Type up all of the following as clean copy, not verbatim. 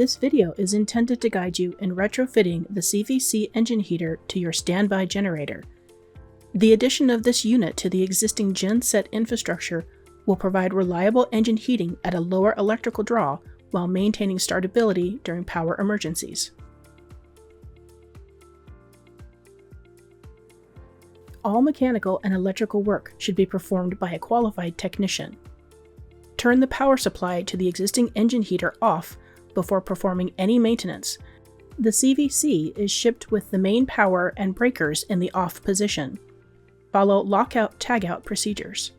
This video is intended to guide you in retrofitting the CVC engine heater to your standby generator. The addition of this unit to the existing genset infrastructure will provide reliable engine heating at a lower electrical draw while maintaining startability during power emergencies. All mechanical and electrical work should be performed by a qualified technician. Turn the power supply to the existing engine heater off before performing any maintenance. The CVC is shipped with the main power and breakers in the off position. Follow lockout-tagout procedures.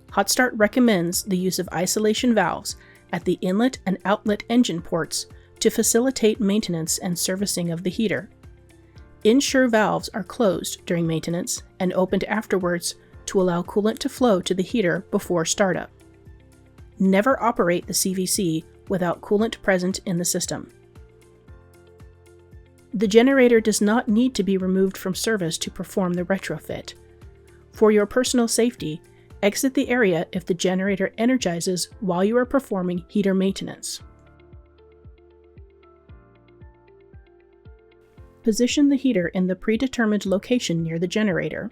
Hotstart recommends the use of isolation valves at the inlet and outlet engine ports to facilitate maintenance and servicing of the heater. Ensure valves are closed during maintenance and opened afterwards to allow coolant to flow to the heater before startup. Never operate the CVC without coolant present in the system. The generator does not need to be removed from service to perform the retrofit. For your personal safety, exit the area if the generator energizes while you are performing heater maintenance. Position the heater in the predetermined location near the generator.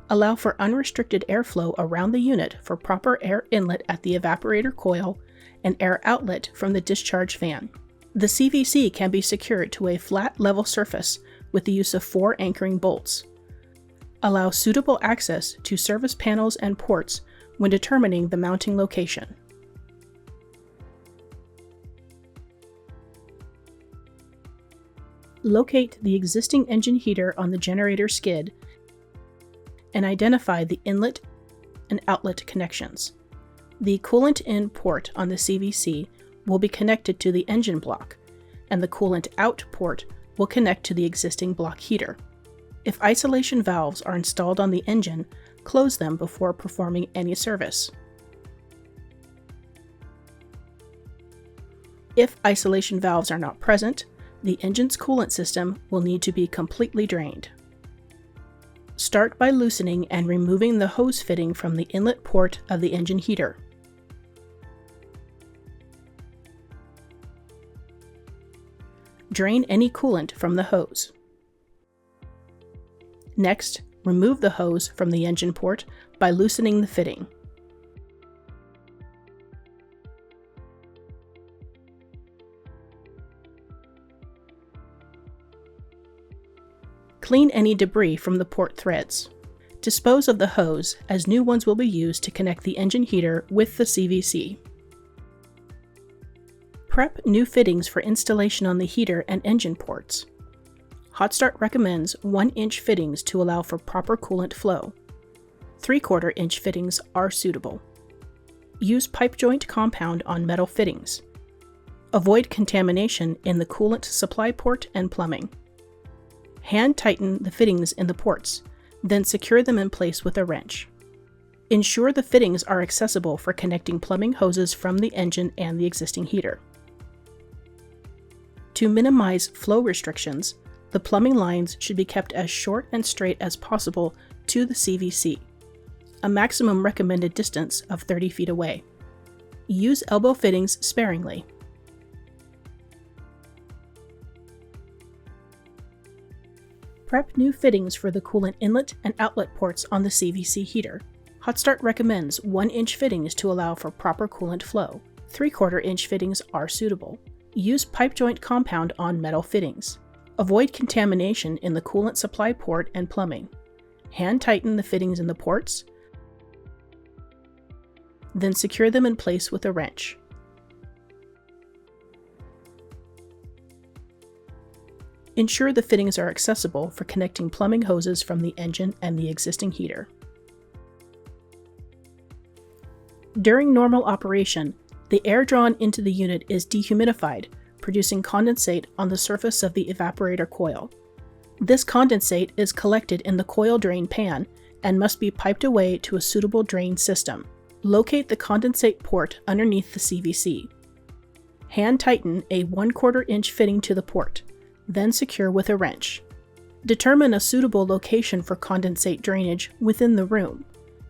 Allow for unrestricted airflow around the unit for proper air inlet at the evaporator coil and air outlet from the discharge fan. The CVC can be secured to a flat level surface with the use of 4 anchoring bolts. Allow suitable access to service panels and ports when determining the mounting location. Locate the existing engine heater on the generator skid and identify the inlet and outlet connections. The coolant in port on the CVC will be connected to the engine block, and the coolant out port will connect to the existing block heater. If isolation valves are installed on the engine, close them before performing any service. If isolation valves are not present, the engine's coolant system will need to be completely drained. Start by loosening and removing the hose fitting from the inlet port of the engine heater. Drain any coolant from the hose. Next, remove the hose from the engine port by loosening the fitting. Clean any debris from the port threads. Dispose of the hose, as new ones will be used to connect the engine heater with the CVC. Prep new fittings for installation on the heater and engine ports. Hotstart recommends 1-inch fittings to allow for proper coolant flow. 3/4 inch fittings are suitable. Use pipe joint compound on metal fittings. Avoid contamination in the coolant supply port and plumbing. Hand tighten the fittings in the ports, then secure them in place with a wrench. Ensure the fittings are accessible for connecting plumbing hoses from the engine and the existing heater. To minimize flow restrictions, the plumbing lines should be kept as short and straight as possible to the CVC, a maximum recommended distance of 30 feet away. Use elbow fittings sparingly. Prep new fittings for the coolant inlet and outlet ports on the CVC heater. Hotstart recommends 1-inch fittings to allow for proper coolant flow. 3/4 inch fittings are suitable. Use pipe joint compound on metal fittings. Avoid contamination in the coolant supply port and plumbing. Hand tighten the fittings in the ports, then secure them in place with a wrench. Ensure the fittings are accessible for connecting plumbing hoses from the engine and the existing heater. During normal operation, the air drawn into the unit is dehumidified, producing condensate on the surface of the evaporator coil. This condensate is collected in the coil drain pan and must be piped away to a suitable drain system. Locate the condensate port underneath the CVC. Hand tighten a 1/4 inch fitting to the port, then secure with a wrench. Determine a suitable location for condensate drainage within the room.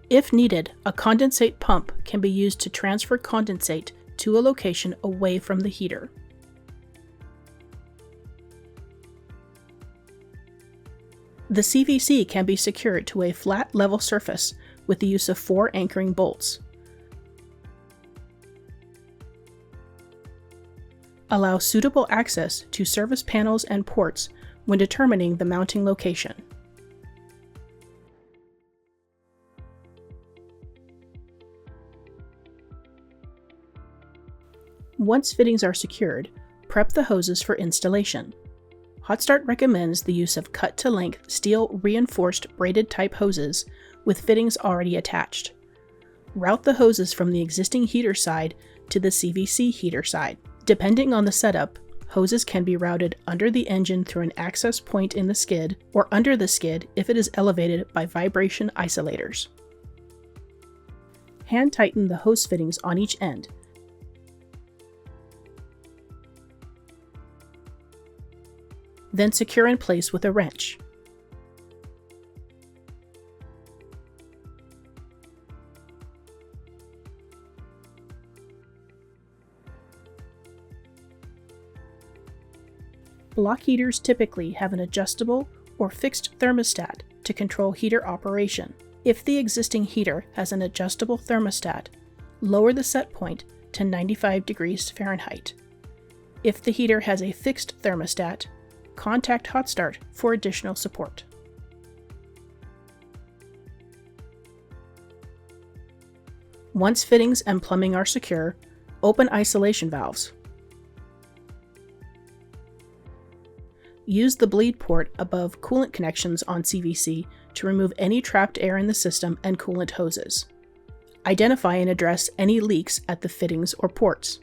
If needed, a condensate pump can be used to transfer condensate to a location away from the heater. The CVC can be secured to a flat, level surface with the use of 4 anchoring bolts. Allow suitable access to service panels and ports when determining the mounting location. Once fittings are secured, prep the hoses for installation. Hotstart recommends the use of cut-to-length steel reinforced braided type hoses with fittings already attached. Route the hoses from the existing heater side to the CVC heater side. Depending on the setup, hoses can be routed under the engine through an access point in the skid or under the skid if it is elevated by vibration isolators. Hand tighten the hose fittings on each end. Then secure in place with a wrench. Block heaters typically have an adjustable or fixed thermostat to control heater operation. If the existing heater has an adjustable thermostat, lower the set point to 95 degrees Fahrenheit. If the heater has a fixed thermostat, contact Hotstart for additional support. Once fittings and plumbing are secure, open isolation valves. Use the bleed port above coolant connections on CVC to remove any trapped air in the system and coolant hoses. Identify and address any leaks at the fittings or ports.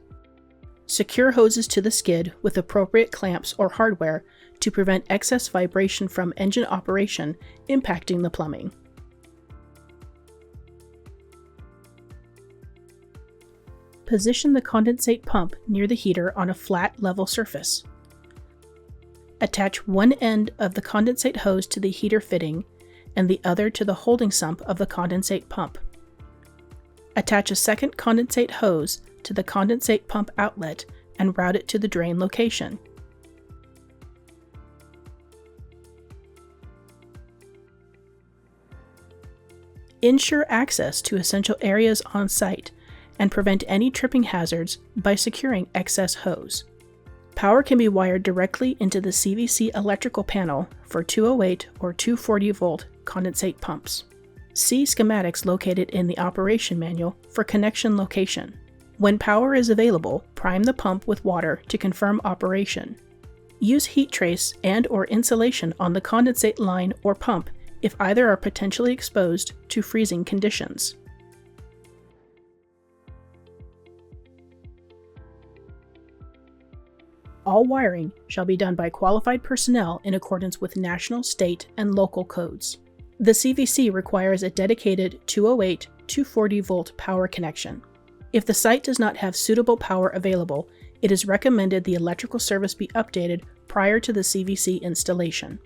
Secure hoses to the skid with appropriate clamps or hardware to prevent excess vibration from engine operation impacting the plumbing. Position the condensate pump near the heater on a flat, level surface. Attach one end of the condensate hose to the heater fitting and the other to the holding sump of the condensate pump. Attach a second condensate hose to the condensate pump outlet and route it to the drain location. Ensure access to essential areas on site and prevent any tripping hazards by securing excess hose. Power can be wired directly into the CVC electrical panel for 208 or 240 volt condensate pumps. See schematics located in the operation manual for connection location. When power is available, prime the pump with water to confirm operation. Use heat trace and/or insulation on the condensate line or pump if either are potentially exposed to freezing conditions. All wiring shall be done by qualified personnel in accordance with national, state, and local codes. The CVC requires a dedicated 208, 240 volt power connection. If the site does not have suitable power available, it is recommended the electrical service be updated prior to the CVC installation.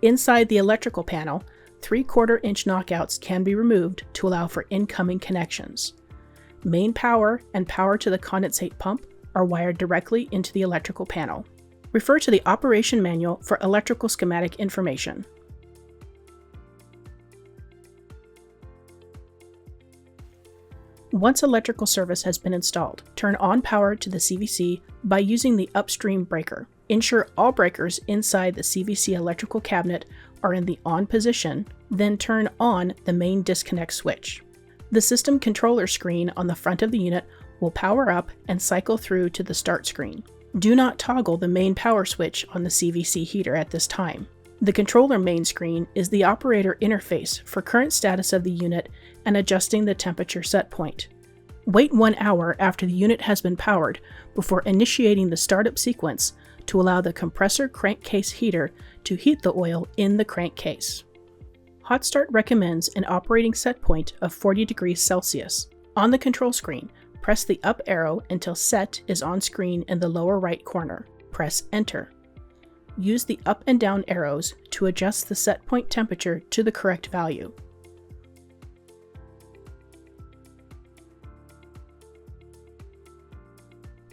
Inside the electrical panel, 3/4 inch knockouts can be removed to allow for incoming connections. Main power and power to the condensate pump are wired directly into the electrical panel. Refer to the operation manual for electrical schematic information. Once electrical service has been installed, turn on power to the CVC by using the upstream breaker. Ensure all breakers inside the CVC electrical cabinet are in the on position, then turn on the main disconnect switch. The system controller screen on the front of the unit will power up and cycle through to the start screen. Do not toggle the main power switch on the CVC heater at this time. The controller main screen is the operator interface for current status of the unit and adjusting the temperature set point. Wait 1 hour after the unit has been powered before initiating the startup sequence to allow the compressor crankcase heater to heat the oil in the crankcase. Hotstart recommends an operating set point of 40 degrees Celsius. On the control screen, press the up arrow until Set is on screen in the lower right corner. Press Enter. Use the up and down arrows to adjust the set point temperature to the correct value.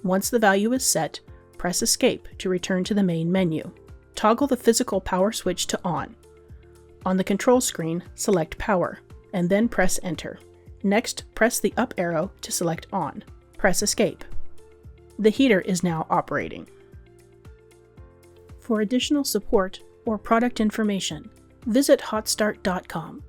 Once the value is set, press Escape to return to the main menu. Toggle the physical power switch to on. On the control screen, select Power, and then press Enter. Next, press the up arrow to select On. Press Escape. The heater is now operating. For additional support or product information, visit Hotstart.com.